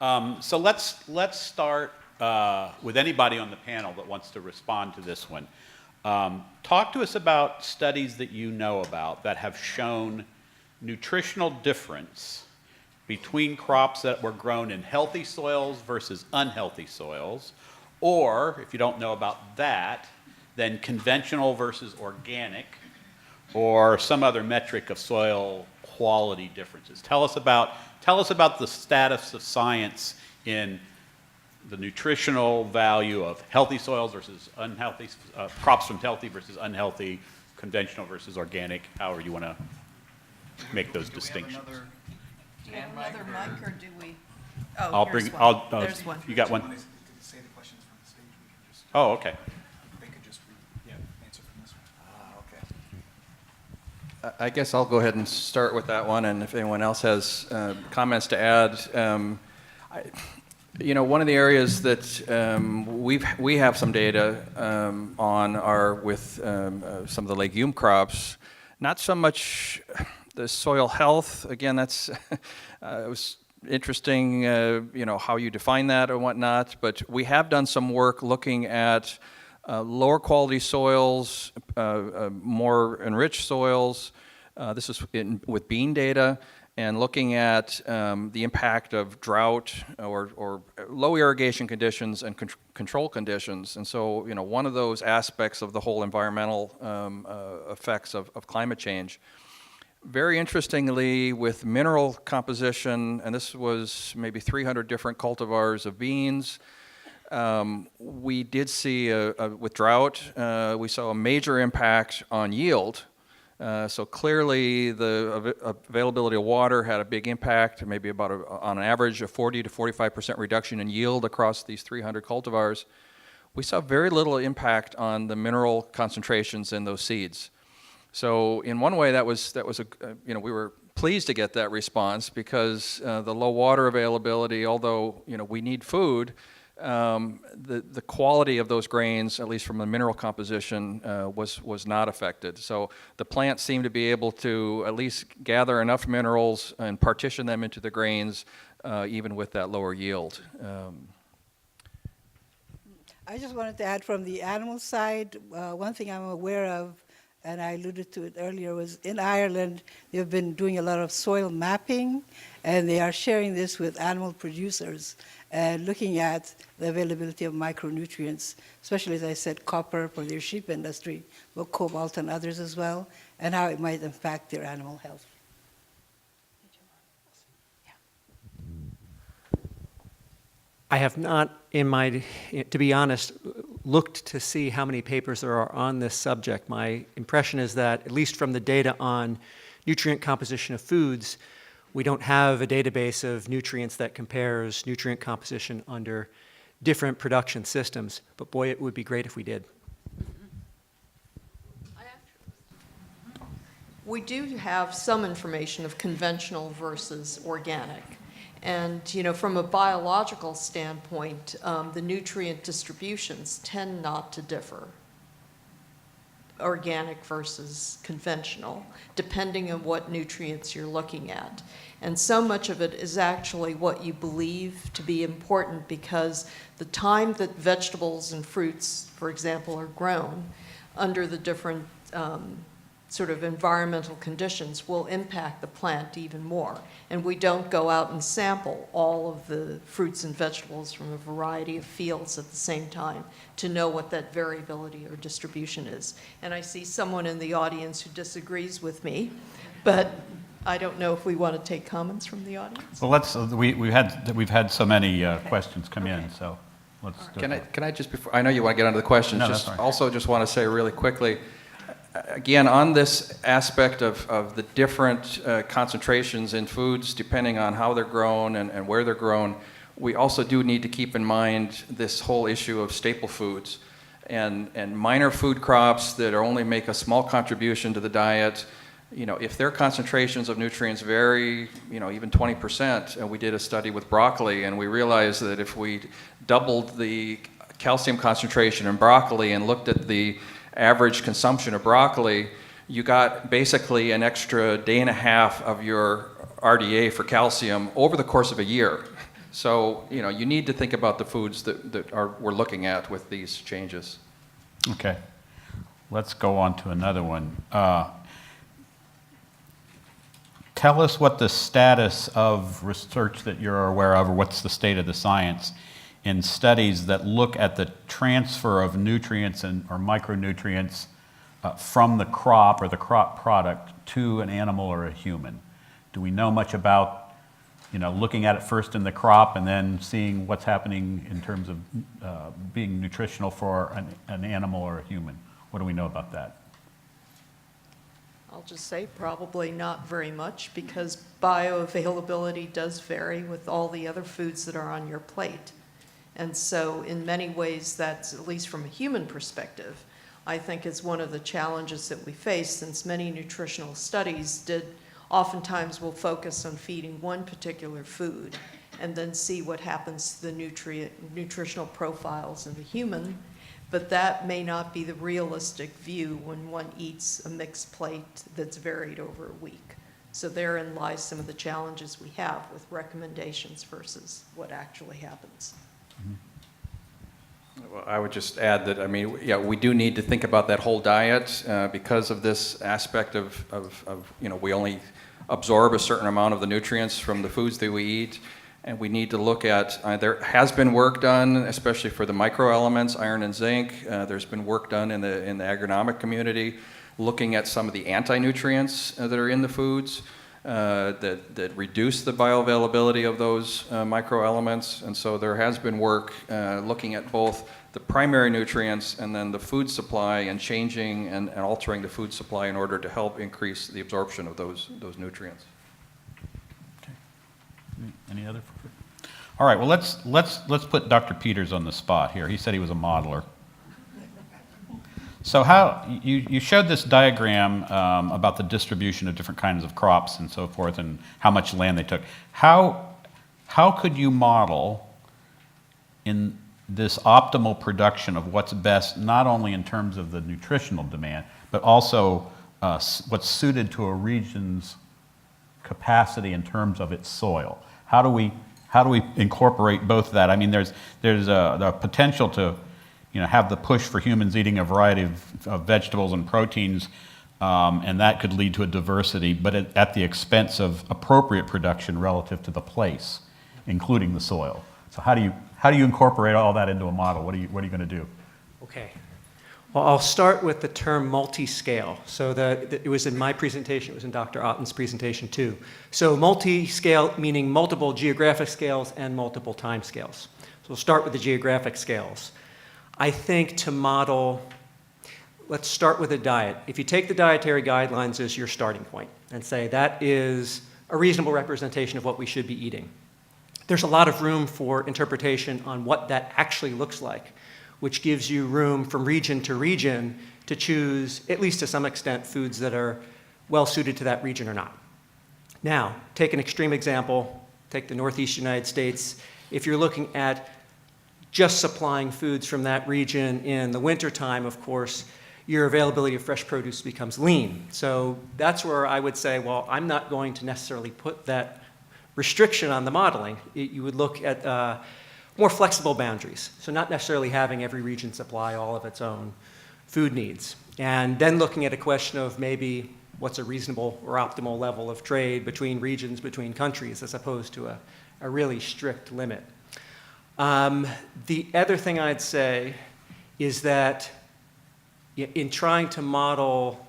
So let's start with anybody on the panel that wants to respond to this one. Talk to us about studies that you know about that have shown nutritional difference between crops that were grown in healthy soils versus unhealthy soils, or if you don't know about that, then conventional versus organic, or some other metric of soil quality differences. Tell us about the status of science in the nutritional value of healthy soils versus unhealthy, crops from healthy versus unhealthy, conventional versus organic, however you want to make those distinctions. Do you have another mic, or do we? Oh, I'll here's bring, one. I'll, There's one. You got one? Say the questions from the stage, we can just, Oh, okay. they could just answer from this one. I guess I'll go ahead and start with that one, and if anyone else has comments to add. One of the areas that we have some data on are with some of the legume crops. Not so much the soil health. Again, that's it was interesting, how you define that or whatnot. But we have done some work looking at lower quality soils, more enriched soils. This is with bean data, and looking at the impact of drought or low irrigation conditions and control conditions. And so, one of those aspects of the whole environmental effects of climate change. Very interestingly, with mineral composition, and this was maybe 300 different cultivars of beans, we did see, with drought, we saw a major impact on yield. So clearly the availability of water had a big impact, maybe about on an average a 40 to 45% reduction in yield across these 300 cultivars. We saw very little impact on the mineral concentrations in those seeds. So in one way that was we were pleased to get that response, because the low water availability, although we need food, the quality of those grains, at least from the mineral composition, was not affected. So the plants seemed to be able to at least gather enough minerals and partition them into the grains, even with that lower yield. I just wanted to add from the animal side, one thing I'm aware of, and I alluded to it earlier, was in Ireland, they've been doing a lot of soil mapping, and they are sharing this with animal producers, and looking at the availability of micronutrients, especially, as I said, copper for their sheep industry, but cobalt and others as well, and how it might impact their animal health. I have not, to be honest, looked to see how many papers there are on this subject. My impression is that, at least from the data on nutrient composition of foods, we don't have a database of nutrients that compares nutrient composition under different production systems. But boy, it would be great if we did. We do have some information of conventional versus organic. And, from a biological standpoint, the nutrient distributions tend not to differ, organic versus conventional, depending on what nutrients you're looking at. And so much of it is actually what you believe to be important, because the time that vegetables and fruits, for example, are grown under the different sort of environmental conditions will impact the plant even more. And we don't go out and sample all of the fruits and vegetables from a variety of fields at the same time to know what that variability or distribution is. And I see someone in the audience who disagrees with me, but I don't know if we want to take comments from the audience. Well, we've had so many questions come in, so let's do it. Can I just, before, I know you want to get onto the questions, No, just that's all right. also just want to say really quickly, again, on this aspect of the different concentrations in foods, depending on how they're grown and where they're grown, we also do need to keep in mind this whole issue of staple foods and minor food crops that only make a small contribution to the diet. If their concentrations of nutrients vary, even 20%, and we did a study with broccoli, and we realized that if we doubled the calcium concentration in broccoli and looked at the average consumption of broccoli, you got basically an extra day and a half of your RDA for calcium over the course of a year. So, you need to think about the foods that we're looking at with these changes. Okay. Let's go on to another one. Tell us what the status of research that you're aware of, or what's the state of the science in studies that look at the transfer of nutrients or micronutrients from the crop or the crop product to an animal or a human. Do we know much about, looking at it first in the crop and then seeing what's happening in terms of being nutritional for an animal or a human? What do we know about that? I'll just say probably not very much, because bioavailability does vary with all the other foods that are on your plate. And so in many ways, that's, at least from a human perspective, I think is one of the challenges that we face, since many nutritional studies oftentimes will focus on feeding one particular food and then see what happens to the nutritional profiles of the human. But that may not be the realistic view when one eats a mixed plate that's varied over a week. So therein lies some of the challenges we have with recommendations versus what actually happens. Well, I would just add that, we do need to think about that whole diet because of this aspect of we only absorb a certain amount of the nutrients from the foods that we eat. And we need to look at, there has been work done, especially for the microelements, iron and zinc. There's been work done in the agronomic community, looking at some of the anti-nutrients that are in the foods that reduce the bioavailability of those microelements. And so there has been work looking at both the primary nutrients and then the food supply, and changing and altering the food supply in order to help increase the absorption of those nutrients. Any other? All right. Well, let's put Dr. Peters on the spot here. He said he was a modeler. So how you showed this diagram about the distribution of different kinds of crops and so forth, and how much land they took. How could you model in this optimal production of what's best, not only in terms of the nutritional demand, but also what's suited to a region's capacity in terms of its soil? How do we incorporate both of that? I mean, there's the potential to, have the push for humans eating a variety of vegetables and proteins, and that could lead to a diversity, but at the expense of appropriate production relative to the place, including the soil. So how do you incorporate all that into a model? What are you going to do? Okay. Well, I'll start with the term multi-scale. So it was in my presentation, it was in Dr. Otten's presentation too. So multi-scale meaning multiple geographic scales and multiple time scales. So we'll start with the geographic scales. I think to model, let's start with a diet. If you take the dietary guidelines as your starting point and say that is a reasonable representation of what we should be eating, there's a lot of room for interpretation on what that actually looks like, which gives you room from region to region to choose, at least to some extent, foods that are well suited to that region or not. Now, take an extreme example, take the Northeast United States. If you're looking at just supplying foods from that region in the wintertime, of course, your availability of fresh produce becomes lean. So that's where I would say, well, I'm not going to necessarily put that restriction on the modeling. You would look at more flexible boundaries. So not necessarily having every region supply all of its own food needs. And then looking at a question of maybe what's a reasonable or optimal level of trade between regions, between countries, as opposed to a really strict limit. The other thing I'd say is that in trying to model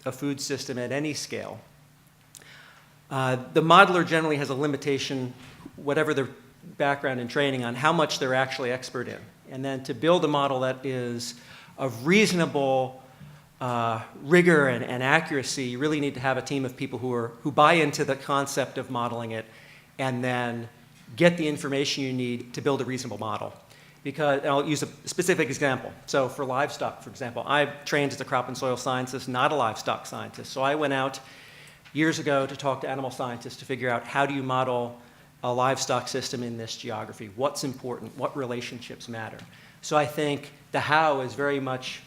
a food system at any scale, the modeler generally has a limitation, whatever their background and training, on how much they're actually expert in. And then to build a model that is of reasonable rigor and accuracy, you really need to have a team of people who buy into the concept of modeling it, and then get the information you need to build a reasonable model. Because, and I'll use a specific example. So for livestock, for example, I trained as a crop and soil scientist, not a livestock scientist. So I went out years ago to talk to animal scientists to figure out how do you model a livestock system in this geography? What's important? What relationships matter? So I think the how is very much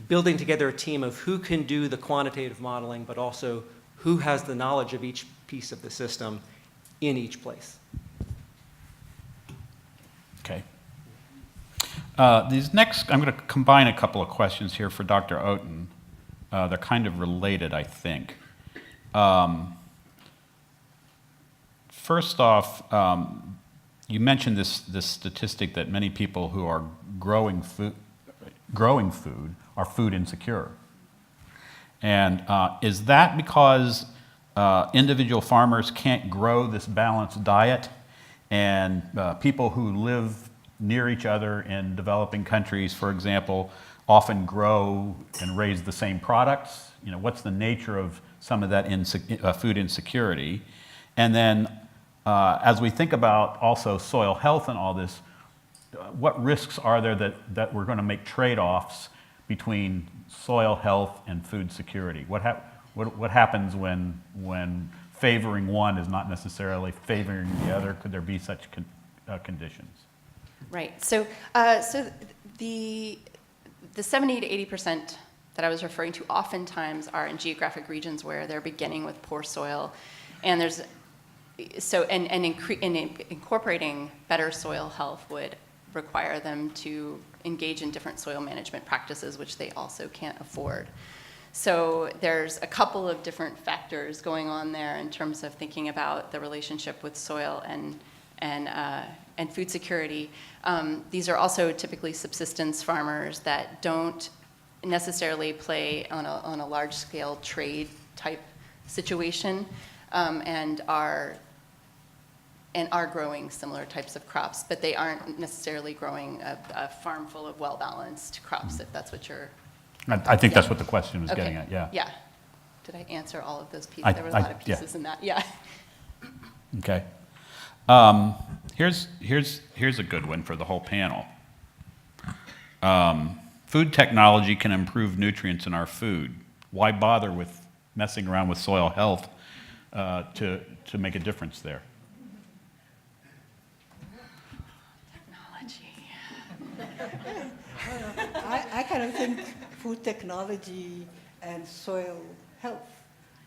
building together a team of who can do the quantitative modeling, but also who has the knowledge of each piece of the system in each place. These next, I'm going to combine a couple of questions here for Dr. Oten. They're kind of related, I think. First off, you mentioned this statistic that many people who are growing food are food insecure. And is that because individual farmers can't grow this balanced diet, and people who live near each other in developing countries, for example, often grow and raise the same products? You know, what's the nature of some of that food insecurity? And then as we think about also soil health and all this, what risks are there that we're going to make trade-offs between soil health and food security? What happens when favoring one is not necessarily favoring the other? Could there be such conditions? Right. So, the 70 to 80% that I was referring to oftentimes are in geographic regions where they're beginning with poor soil, and incorporating better soil health would require them to engage in different soil management practices, which they also can't afford. So there's a couple of different factors going on there in terms of thinking about the relationship with soil and food security. These are also typically subsistence farmers that don't necessarily play on a large-scale trade type situation, and are growing similar types of crops, but they aren't necessarily growing a farm full of well-balanced crops, if that's what you're... I think that's what the question was getting at, yeah. Yeah. Did I answer all of those pieces? There were a lot of pieces in that, yeah. Okay. Here's a good one for the whole panel. Food technology can improve nutrients in our food. Why bother with messing around with soil health to make a difference there? I kind of think food technology and soil health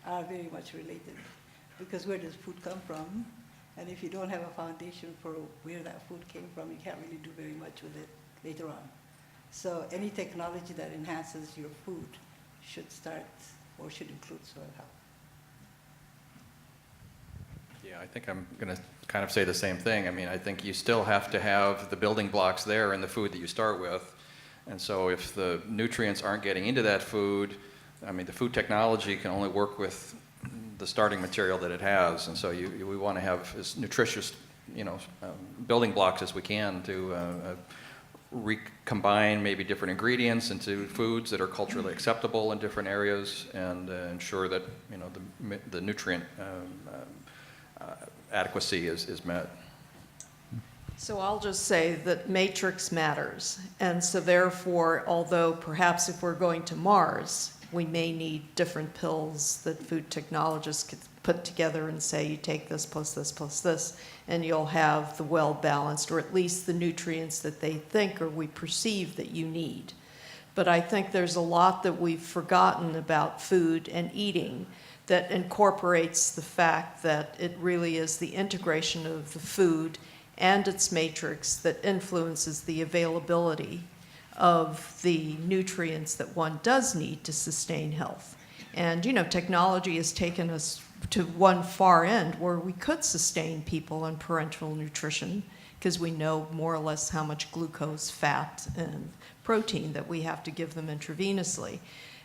are very much related, because where does food come from? And if you don't have a foundation for where that food came from, you can't really do very much with it later on. So any technology that enhances your food should start or should include soil health. Yeah, I think I'm going to kind of say the same thing. I mean, I think you still have to have the building blocks there in the food that you start with. And so if the nutrients aren't getting into that food, I mean, the food technology can only work with the starting material that it has. And so we want to have as nutritious, building blocks as we can to recombine maybe different ingredients into foods that are culturally acceptable in different areas, and ensure that, the nutrient adequacy is met. So I'll just say that matrix matters. And so therefore, although perhaps if we're going to Mars, we may need different pills that food technologists could put together and say, you take this plus this plus this, and you'll have the well-balanced, or at least the nutrients that they think or we perceive that you need. But I think there's a lot that we've forgotten about food and eating that incorporates the fact that it really is the integration of the food and its matrix that influences the availability of the nutrients that one does need to sustain health. And, technology has taken us to one far end where we could sustain people on parenteral nutrition because we know more or less how much glucose, fat, and protein that we have to give them intravenously,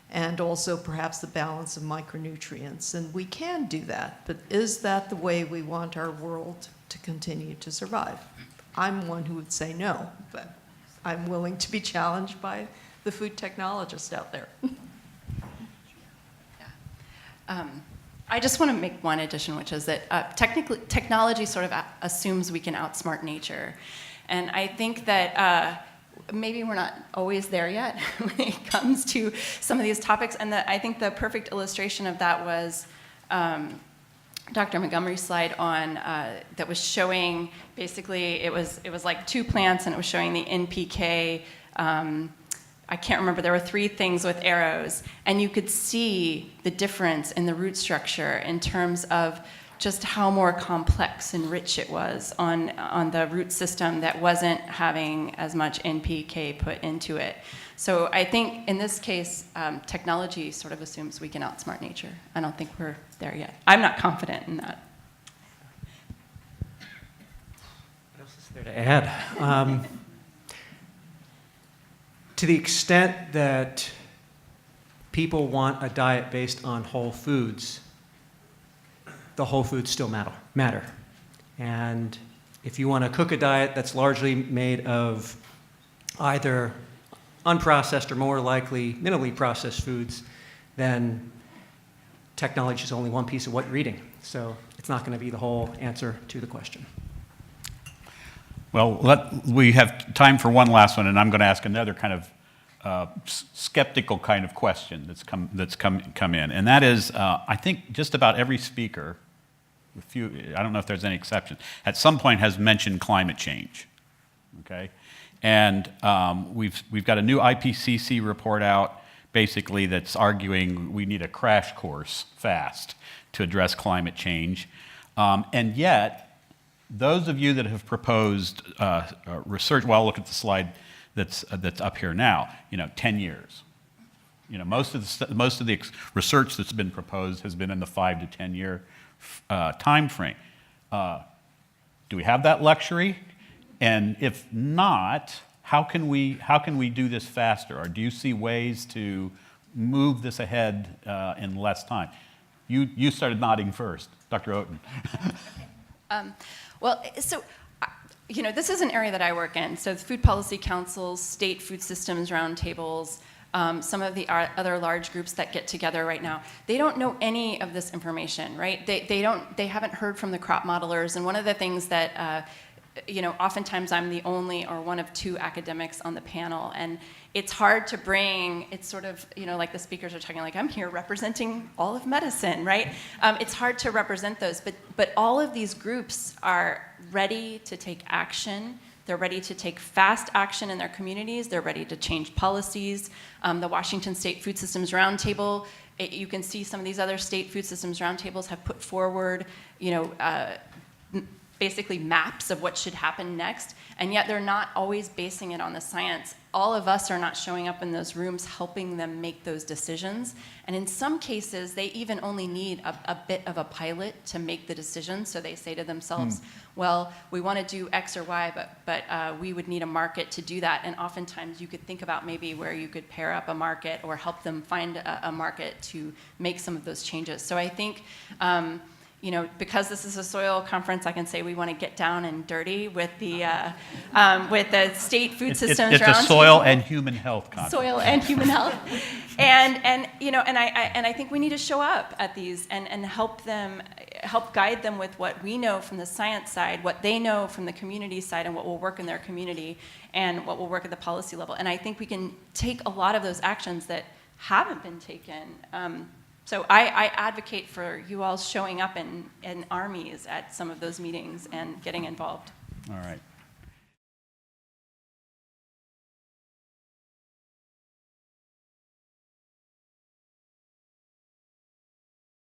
and also perhaps the balance of micronutrients. And we can do that, but is that the way we want our world to continue to survive? I'm one who would say no, but I'm willing to be challenged by the food technologist out there. I just want to make one addition, which is that technology sort of assumes we can outsmart nature. And I think that maybe we're not always there yet when it comes to some of these topics. And I think the perfect illustration of that was Dr. Montgomery's slide on that was showing basically it was like two plants, and it was showing the NPK. I can't remember. There were 3 things with arrows, and you could see the difference in the root structure in terms of just how more complex and rich it was on the root system that wasn't having as much NPK put into it. So I think in this case, technology sort of assumes we can outsmart nature. I don't think we're there yet. I'm not confident in that. What else is there to add? To the extent that people want a diet based on whole foods, the whole foods still matter. And if you want to cook a diet that's largely made of either unprocessed or more likely minimally processed foods, then technology is only one piece of what you're eating. So it's not going to be the whole answer to the question. Well, we have time for one last one, and I'm going to ask another kind of skeptical kind of question that's come in, and that is, I think just about every speaker, I don't know if there's any exception, at some point has mentioned climate change. Okay, and we've got a new IPCC report out, basically that's arguing we need a crash course fast to address climate change, and yet those of you that have proposed research, well, look at the slide that's up here now. 10 years. Most of the research that's been proposed has been in the 5 to 10 year time frame. Do we have that luxury? And if not, how can we do this faster? Or do you see ways to move this ahead in less time? You started nodding first, Dr. Oaten. Well, so, this is an area that I work in. So food policy councils, state food systems roundtables, some of the other large groups that get together right now, they don't know any of this information, right? They haven't heard from the crop modelers. And one of the things that, oftentimes I'm the only or one of 2 academics on the panel, and it's hard to bring, it's sort of, like the speakers are talking, like I'm here representing all of medicine, right? It's hard to represent those, but all of these groups are ready to take action. They're ready to take fast action in their communities. They're ready to change policies. The Washington State Food Systems Roundtable, you can see some of these other state food systems roundtables have put forward, basically maps of what should happen next, and yet they're not always basing it on the science. All of us are not showing up in those rooms helping them make those decisions, and in some cases, they even only need a bit of a pilot to make the decision, so they say to themselves, well, we want to do X or Y, but we would need a market to do that, and oftentimes you could think about maybe where you could pair up a market or help them find a market to make some of those changes. So I think because this is a soil conference, I can say we want to get down and dirty with the state food systems. It's a soil and human health conference. Soil and human health, and I think we need to show up at these and help guide them with what we know from the science side, what they know from the community side, and what will work in their community, and what will work at the policy level. And I think we can take a lot of those actions that haven't been taken. So I advocate for you all showing up in armies at some of those meetings and getting involved. All right.